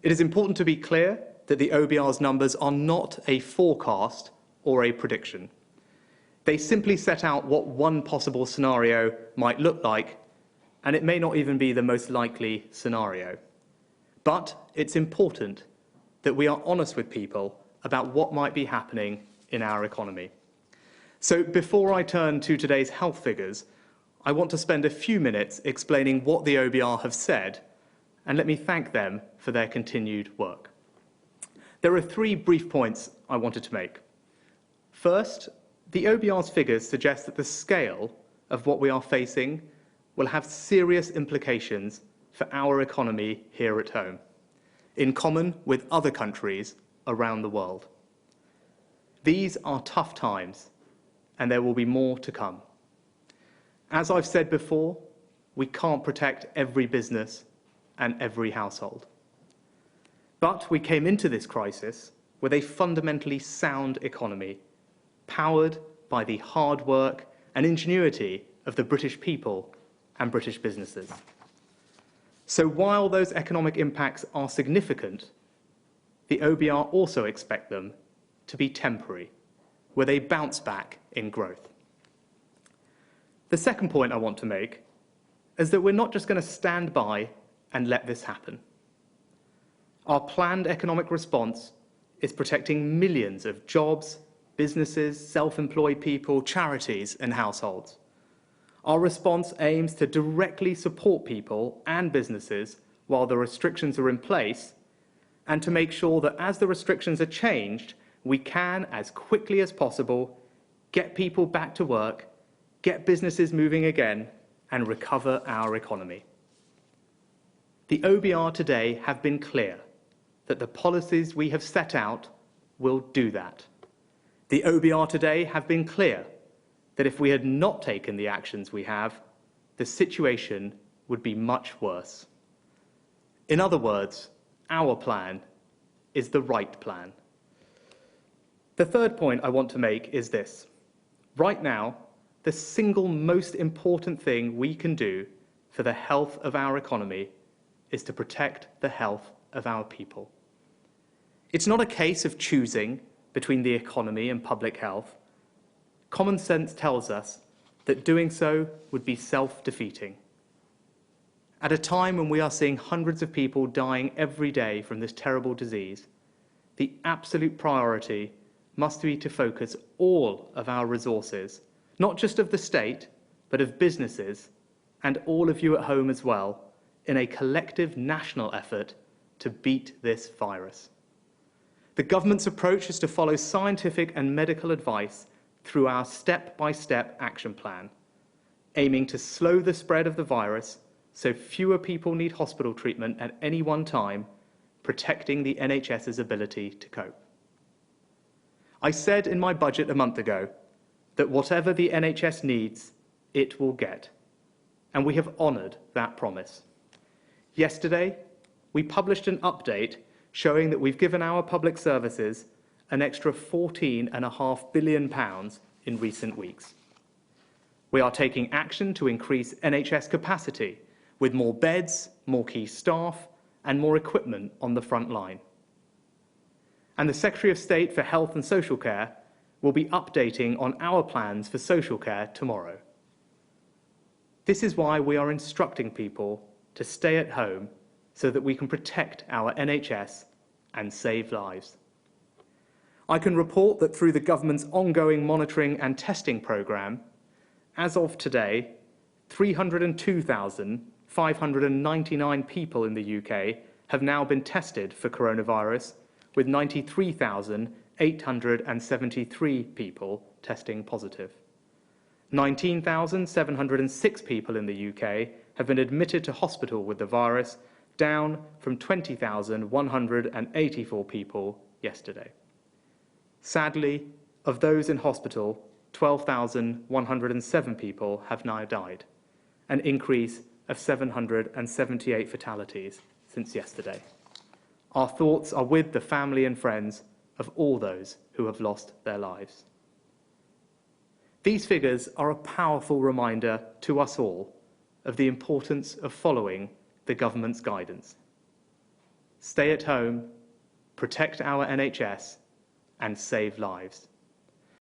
It is important to be clear that the OBR's numbers are not a forecast or a prediction. They simply set out what one possible scenario might look like, and it may not even be the most likely scenario. But it's important that we are honest with people about what might be happening in our economy. So before I turn to today's health figures, I want to spend a few minutes explaining what the OBR have said, and let me thank them for their continued work. There are three brief points I wanted to make. First, the OBR's figures suggest that the scale of what we are facing will have serious implications for our economy here at home, in common with other countries around the world. These are tough times, and there will be more to come. As I've said before, we can't protect every business and every household. But we came into this crisis with a fundamentally sound economy, powered by the hard work and ingenuity of the British people and British businesses. So while those economic impacts are significant, the OBR also expect them to be temporary, with a bounce back in growth. The second point I want to make is that we're not just going to stand by and let this happen. Our planned economic response is protecting millions of jobs, businesses, self-employed people, charities, and households. Our response aims to directly support people and businesses while the restrictions are in place, and to make sure that as the restrictions are changed, we can, as quickly as possible, get people back to work, get businesses moving again, and recover our economy. The OBR today have been clear that the policies we have set out will do that. The OBR today have been clear that if we had not taken the actions we have, the situation would be much worse. In other words, our plan is the right plan. The third point I want to make is this. Right now, the single most important thing we can do for the health of our economy is to protect the health of our people. It's not a case of choosing between the economy and public health. Common sense tells us that doing so would be self-defeating. At a time when we are seeing hundreds of people dying every day from this terrible disease, the absolute priority must be to focus all of our resources, not just of the state, but of businesses and all of you at home as well, in a collective national effort to beat this virus. The government's approach is to follow scientific and medical advice through our step-by-step action plan, aiming to slow the spread of the virus so fewer people need hospital treatment at any one time, protecting the NHS's ability to cope. I said in my budget a month ago that whatever the NHS needs, it will get, and we have honoured that promise. Yesterday, we published an update showing that we've given our public services an extra £14.5 billion in recent weeks. We are taking action to increase NHS capacity with more beds, more key staff, and more equipment on the front line. And the Secretary of State for Health and Social Care will be updating on our plans for social care tomorrow. This is why we are instructing people to stay at home so that we can protect our NHS and save lives. I can report that through the government's ongoing monitoring and testing programme, as of today, 302,599 people in the UK have now been tested for coronavirus, with 93,873 people testing positive. 19,706 people in the UK have been admitted to hospital with the virus, down from 20,184 people yesterday. Sadly, of those in hospital, 12,107 people have now died, an increase of 778 fatalities since yesterday. Our thoughts are with the family and friends of all those who have lost their lives. These figures are a powerful reminder to us all of the importance of following the government's guidance. stay at home, protect our NHS, and save lives.